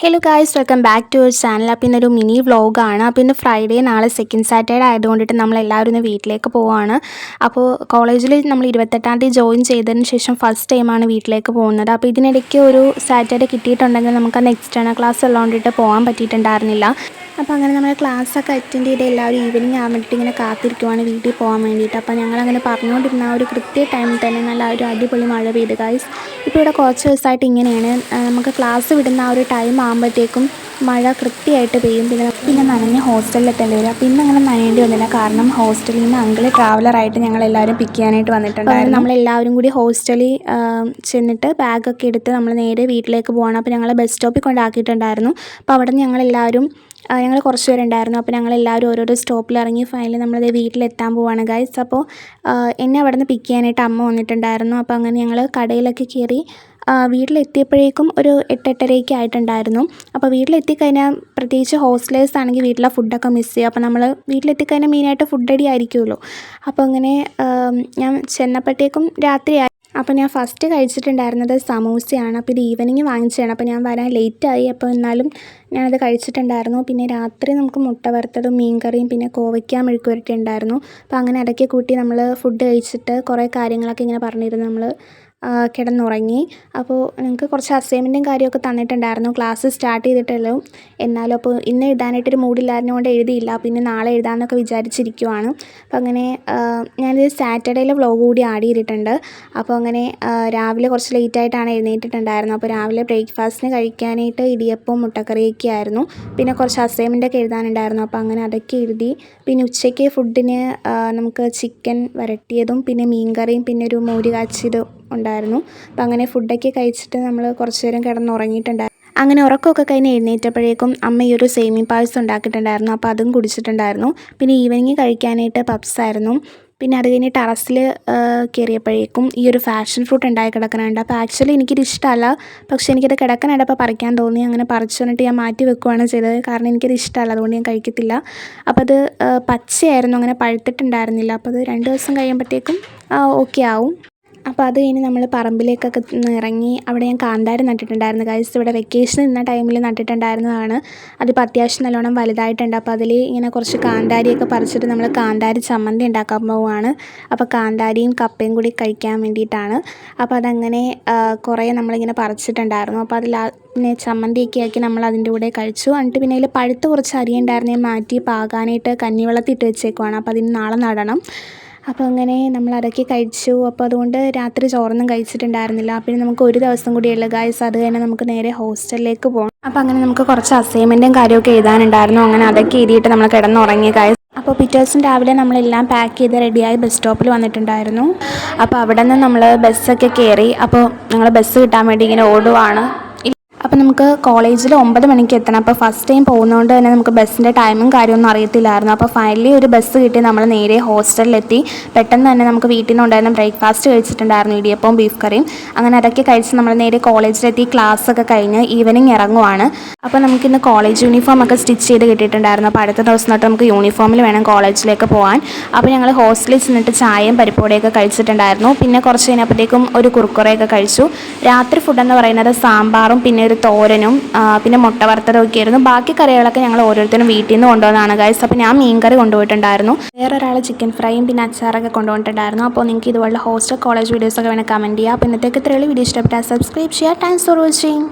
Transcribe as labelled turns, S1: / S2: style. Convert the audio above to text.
S1: Hello guys, welcome back to our channel. അപ്പോൾ ഇന്നൊരു mini വ്ളോഗാണ്. അപ്പോൾ ഇന്ന് ഫ്രൈഡേ, നാളെ സെക്കൻഡ് സാറ്റർഡേ ആയതുകൊണ്ടിട്ട് നമ്മളെല്ലാവരും ഇന്ന് വീട്ടിലേക്ക് പോവുകയാണ്. അപ്പോൾ കോളേജിൽ നമ്മൾ 28-ാം തീയതി ജോയിൻ ചെയ്തതിന് ശേഷം ഫസ്റ്റ് ടൈമാണ് വീട്ടിലേക്ക് പോകുന്നത്. അപ്പോൾ ഇതിനിടയ്ക്ക് ഒരു സാറ്റർഡേ കിട്ടിയിട്ടുണ്ടെങ്കിൽ നമുക്കന്ന് എക്സ്റ്റേണൽ ക്ലാസ് ഉള്ളതുകൊണ്ടിട്ട് പോകാൻ പറ്റിയിട്ടുണ്ടായിരുന്നില്ല. അപ്പോൾ അങ്ങനെ നമ്മൾ ക്ലാസ്സൊക്കെ അറ്റൻഡ് ചെയ്ത് എല്ലാവരും ഈവനിങ് ആകുമ്പോഴേക്കും ഇങ്ങനെ കാത്തിരിക്കുവാണ് വീട്ടിൽ പോകാൻ വേണ്ടിയിട്ട്. അപ്പോൾ ഞങ്ങളങ്ങനെ പറഞ്ഞുകൊണ്ടിരുന്ന ആ ഒരു കൃത്യ ടൈമിൽ തന്നെ നല്ല ഒരു അടിപൊളി മഴ പെയ്തു ഗൈസ്. ഇപ്പോൾ ഇവിടെ കുറച്ച് ദിവസമായിട്ട് ഇങ്ങനെയാണ്, നമുക്ക് ക്ലാസ് വിടുന്ന ആ ഒരു ടൈം ആകുമ്പോഴത്തേക്കും മഴ കൃത്യമായിട്ട് പെയ്യും. പിന്നെ നനഞ്ഞ് ഹോസ്റ്റലിൽ എത്തേണ്ടി വരും. അപ്പോൾ ഇന്ന് അങ്ങനെ നനയേണ്ടി വന്നില്ല, കാരണം ഹോസ്റ്റലിൽ നിന്ന് അങ്കിള് ട്രാവലറായിട്ട് ഞങ്ങളെല്ലാവരും പിക്ക് ചെയ്യാനായിട്ട് വന്നിട്ടുണ്ടായിരുന്നു. നമ്മളെല്ലാവരും കൂടി ഹോസ്റ്റലിൽ ചെന്നിട്ട് ബാഗൊക്കെ എടുത്ത് നമ്മൾ നേരെ വീട്ടിലേക്ക് പോകണം. അപ്പോൾ ഞങ്ങൾ ബസ് സ്റ്റോപ്പിൽ കൊണ്ടാക്കിയിട്ടുണ്ടായിരുന്നു. അപ്പോൾ അവിടെ നിന്ന് ഞങ്ങൾ കുറച്ച് പേരുണ്ടായിരുന്നു. അപ്പോൾ ഞങ്ങളെല്ലാവരും ഓരോരോ സ്റ്റോപ്പിൽ ഇറങ്ങി ഫൈനലി നമ്മളത് വീട്ടിലെത്താൻ പോവാണ് ഗൈസ്. അപ്പോൾ എന്നെ അവിടെ നിന്ന് പിക്ക് ചെയ്യാനായിട്ട് അമ്മ വന്നിട്ടുണ്ടായിരുന്നു. അപ്പോൾ അങ്ങനെ ഞങ്ങൾ കടയിലൊക്കെ കയറി വീട്ടിലെത്തിയപ്പോഴേക്കും ഒരു 8-8:30 ആയിട്ടുണ്ടായിരുന്നു. അപ്പോൾ വീട്ടിലെത്തിക്കഴിഞ്ഞാൽ പ്രത്യേകിച്ച് ഹോസ്റ്റലേഴ്സ് ആണെങ്കിൽ വീട്ടിലെ ഫുഡൊക്കെ മിസ് ചെയ്യും. അപ്പോൾ നമ്മൾ വീട്ടിലെത്തിക്കഴിഞ്ഞാൽ മെയിനായിട്ട് ഫുഡ് അടി ആയിരിക്കുമല്ലോ. അപ്പോൾ അങ്ങനെ ഞാൻ ചെന്നപ്പോഴത്തേക്കും രാത്രിയായി. അപ്പോൾ ഞാൻ ഫസ്റ്റ് കഴിച്ചിട്ടുണ്ടായിരുന്നത് സമൂസയാണ്. അപ്പോൾ ഇത് ഈവനിങ് വാങ്ങിച്ചതാണ്. അപ്പോൾ ഞാൻ വരാൻ ലേറ്റായി. അപ്പോൾ എന്നാലും ഞാനത് കഴിച്ചിട്ടുണ്ടായിരുന്നു. പിന്നെ രാത്രി നമുക്ക് മുട്ട വറുത്തതും മീൻകറിയും പിന്നെ കോവയ്ക്ക മെഴുക്കുവരട്ടി ഉണ്ടായിരുന്നു. അപ്പോൾ അങ്ങനെ അതൊക്കെ കൂട്ടി നമ്മൾ ഫുഡ് കഴിച്ചിട്ട് കുറേ കാര്യങ്ങളൊക്കെ ഇങ്ങനെ പറഞ്ഞിരുന്നു നമ്മൾ കിടന്നുറങ്ങി. അപ്പോൾ ഞങ്ങൾക്ക് കുറച്ച് അസൈൻമെൻറ്റും കാര്യമൊക്കെ തന്നിട്ടുണ്ടായിരുന്നു. ക്ലാസ് സ്റ്റാർട്ട് ചെയ്തിട്ടല്ലോ, എന്നാലും അപ്പോൾ ഇന്ന് എഴുതാനായിട്ടൊരു മൂഡില്ലായിരുന്നതുകൊണ്ട് എഴുതിയില്ല. പിന്നെ നാളെ എഴുതാമെന്നൊക്കെ വിചാരിച്ചിരിക്കുവാണ്. അപ്പോൾ അങ്ങനെ ഞാനിത് സാറ്റർഡേയിലെ വ്ളോഗ് കൂടി ആഡ് ചെയ്തിട്ടുണ്ട്. അപ്പോൾ അങ്ങനെ രാവിലെ കുറച്ച് ലേറ്റായിട്ടാണ് എഴുന്നേറ്റിട്ടുണ്ടായിരുന്നത്. അപ്പോൾ രാവിലെ ബ്രേക്ക്ഫാസ്റ്റിന് കഴിക്കാനായിട്ട് ഇടിയപ്പവും മുട്ടക്കറിയൊക്കെ ആയിരുന്നു. പിന്നെ കുറച്ച് അസൈൻമെൻറ്റൊക്കെ എഴുതാനുണ്ടായിരുന്നു. അപ്പോൾ അങ്ങനെ അതൊക്കെ എഴുതി. പിന്നെ ഉച്ചയ്ക്ക് ഫുഡിന് നമുക്ക് ചിക്കൻ വരട്ടിയതും പിന്നെ മീൻകറിയും പിന്നെ ഒരു മോര് കാച്ചിയതും ഉണ്ടായിരുന്നു. അപ്പോൾ അങ്ങനെ ഫുഡൊക്കെ കഴിച്ചിട്ട് നമ്മൾ കുറച്ച് നേരം കിടന്നുറങ്ങിയിട്ടുണ്ടായിരുന്നു. അങ്ങനെ ഉറക്കമൊക്കെ കഴിഞ്ഞ് എഴുന്നേറ്റപ്പോഴേക്കും അമ്മ ഈ ഒരു സേമിയ പായസം ഉണ്ടാക്കിയിട്ടുണ്ടായിരുന്നു. അപ്പോൾ അതും കുടിച്ചിട്ടുണ്ടായിരുന്നു. പിന്നെ ഈവനിങ് കഴിക്കാനായിട്ട് പപ്സായിരുന്നു. പിന്നെ അത് കഴിഞ്ഞ് ടെറസിൽ കയറിയപ്പോഴേക്കും ഈ ഒരു ഫാഷൻ ഫ്രൂട്ട് ഉണ്ടായി കിടക്കുന്നുണ്ട്. അപ്പോൾ ആക്ച്വലി എനിക്കിത് ഇഷ്ടമല്ല, പക്ഷേ എനിക്കത് കിടക്കാനായിട്ടപ്പോൾ പറിക്കാൻ തോന്നി. അങ്ങനെ പറിച്ചു വന്നിട്ട് ഞാൻ മാറ്റി വെക്കുകയാണ് ചെയ്തത്, കാരണം എനിക്കത് ഇഷ്ടമല്ല, അതുകൊണ്ട് ഞാൻ കഴിക്കത്തില്ല. അപ്പോൾ അത് പച്ചയായിരുന്നു, അങ്ങനെ പഴുത്തിട്ടുണ്ടായിരുന്നില്ല. അപ്പോൾ അത് 2 ദിവസം കഴിയുമ്പോഴത്തേക്കും ഓക്കെ ആവും. അപ്പോൾ അത് കഴിഞ്ഞ് നമ്മൾ പറമ്പിലേക്കൊക്കെ ഇറങ്ങി. അവിടെ ഞാൻ കാന്താരി നട്ടിട്ടുണ്ടായിരുന്നു ഗൈസ്. ഇവിടെ വെക്കേഷൻ നിന്ന ടൈമിൽ നട്ടിട്ടുണ്ടായിരുന്നതാണ്. അതിപ്പോൾ അത്യാവശ്യം നല്ലോണം വലുതായിട്ടുണ്ട്. അപ്പോൾ അതിൽ ഇങ്ങനെ കുറച്ച് കാന്താരിയൊക്കെ പറിച്ചിട്ട് നമ്മൾ കാന്താരി ചമ്മന്തി ഉണ്ടാക്കാൻ പോവുകയാണ്. അപ്പോൾ കാന്താരിയും കപ്പയും കൂടി കഴിക്കാൻ വേണ്ടിയിട്ടാണ്. അപ്പോൾ അതങ്ങനെ കുറേ നമ്മളിങ്ങനെ പറിച്ചിട്ടുണ്ടായിരുന്നു. അപ്പോൾ അതിൽ പിന്നെ ചമ്മന്തിയൊക്കെ ആക്കി നമ്മൾ അതിൻ്റെ കൂടെ കഴിച്ചു. എന്നിട്ട് പിന്നെ അതിൽ പഴുത്ത് കുറച്ച് അരി ഉണ്ടായിരുന്നു, ഞാൻ മാറ്റി പാകാനായിട്ട് കഞ്ഞിവെള്ളത്തിട്ട് വെച്ചേക്കുവാണ്. അപ്പോൾ അതിന് നാളെ നടണം. അപ്പോൾ അങ്ങനെ നമ്മൾ അതൊക്കെ കഴിച്ചു. അപ്പോൾ അതുകൊണ്ട് രാത്രി ചോറൊന്നും കഴിച്ചിട്ടുണ്ടായിരുന്നില്ല. പിന്നെ നമുക്ക് ഒരു ദിവസം കൂടിയുള്ളൂ ഗൈസ്, അത് കഴിഞ്ഞ് നമുക്ക് നേരെ ഹോസ്റ്റലിലേക്ക് പോകണം. അപ്പോൾ അങ്ങനെ നമുക്ക് കുറച്ച് അസൈൻമെൻറ്റും കാര്യമൊക്കെ എഴുതാനുണ്ടായിരുന്നു. അങ്ങനെ അതൊക്കെ എഴുതിയിട്ട് നമ്മൾ കിടന്നുറങ്ങി ഗൈസ്. അപ്പോൾ പിറ്റേ ദിവസം രാവിലെ നമ്മളെല്ലാം പാക്ക് ചെയ്ത് റെഡിയായി ബസ് സ്റ്റോപ്പിൽ വന്നിട്ടുണ്ടായിരുന്നു. അപ്പോൾ അവിടെ നിന്ന് നമ്മൾ ബസ്സൊക്കെ കയറി. അപ്പോൾ ഞങ്ങൾ ബസ് കിട്ടാൻ വേണ്ടി ഇങ്ങനെ ഓടുവാണ്. അപ്പോൾ നമുക്ക് കോളേജിൽ 9 മണിക്ക് എത്തണം. അപ്പോൾ ഫസ്റ്റ് ടൈം പോകുന്നതുകൊണ്ട് തന്നെ നമുക്ക് ബസ്സിൻ്റെ ടൈമും കാര്യമൊന്നും അറിയത്തില്ലായിരുന്നു. അപ്പോൾ ഫൈനലി ഒരു ബസ് കിട്ടി, നമ്മൾ നേരെ ഹോസ്റ്റലിലെത്തി. പെട്ടെന്ന് തന്നെ നമുക്ക് വീട്ടിൽ നിന്ന് ഉണ്ടായിരുന്ന ബ്രേക്ക്ഫാസ്റ്റ് കഴിച്ചിട്ടുണ്ടായിരുന്നു, ഇടിയപ്പവും ബീഫ് കറിയും. അങ്ങനെ അതൊക്കെ കഴിച്ച് നമ്മൾ നേരെ കോളേജിലെത്തി. ക്ലാസ്സൊക്കെ കഴിഞ്ഞ് ഈവനിങ് ഇറങ്ങുവാണ്. അപ്പോൾ നമുക്കിന്ന് കോളേജ് യൂണിഫോം ഒക്കെ സ്റ്റിച്ച് ചെയ്ത് കിട്ടിയിട്ടുണ്ടായിരുന്നു. അപ്പോൾ അടുത്ത ദിവസം തൊട്ട് നമുക്ക് യൂണിഫോമിൽ വേണം കോളേജിലേക്ക് പോകാൻ. അപ്പോൾ ഞങ്ങൾ ഹോസ്റ്റലിൽ ചെന്നിട്ട് ചായയും പരിപ്പോടെയൊക്കെ കഴിച്ചിട്ടുണ്ടായിരുന്നു. പിന്നെ കുറച്ച് കഴിഞ്ഞപ്പോഴത്തേക്കും ഒരു കുറുക്കുറയൊക്കെ കഴിച്ചു. രാത്രി ഫുഡെന്ന് പറയുന്നത് സാമ്പാറും പിന്നെ ഒരു തോരനും പിന്നെ മുട്ട വറുത്തതൊക്കെ ആയിരുന്നു. ബാക്കി കറികളൊക്കെ ഞങ്ങൾ ഓരോരുത്തരും വീട്ടിൽ നിന്ന് കൊണ്ടുവന്നതാണ് ഗൈസ്. അപ്പോൾ ഞാൻ മീൻകറി കൊണ്ടുപോയിട്ടുണ്ടായിരുന്നു, വേറൊരാൾ ചിക്കൻ ഫ്രൈയും പിന്നെ അച്ചാറൊക്കെ കൊണ്ടുപോയിട്ടുണ്ടായിരുന്നു. അപ്പോൾ നിങ്ങൾക്ക് ഇതുപോലെ ഹോസ്റ്റൽ കോളേജ് വീഡിയോസൊക്കെ വേണം കമൻറ്റ് ചെയ്യുക. അപ്പോൾ ഇന്നത്തേക്ക് ഇത്രയുള്ള വീഡിയോ ഇഷ്ടപ്പെട്ടാൽ സബ്സ്ക്രൈബ് ചെയ്യുക. Thanks for watching.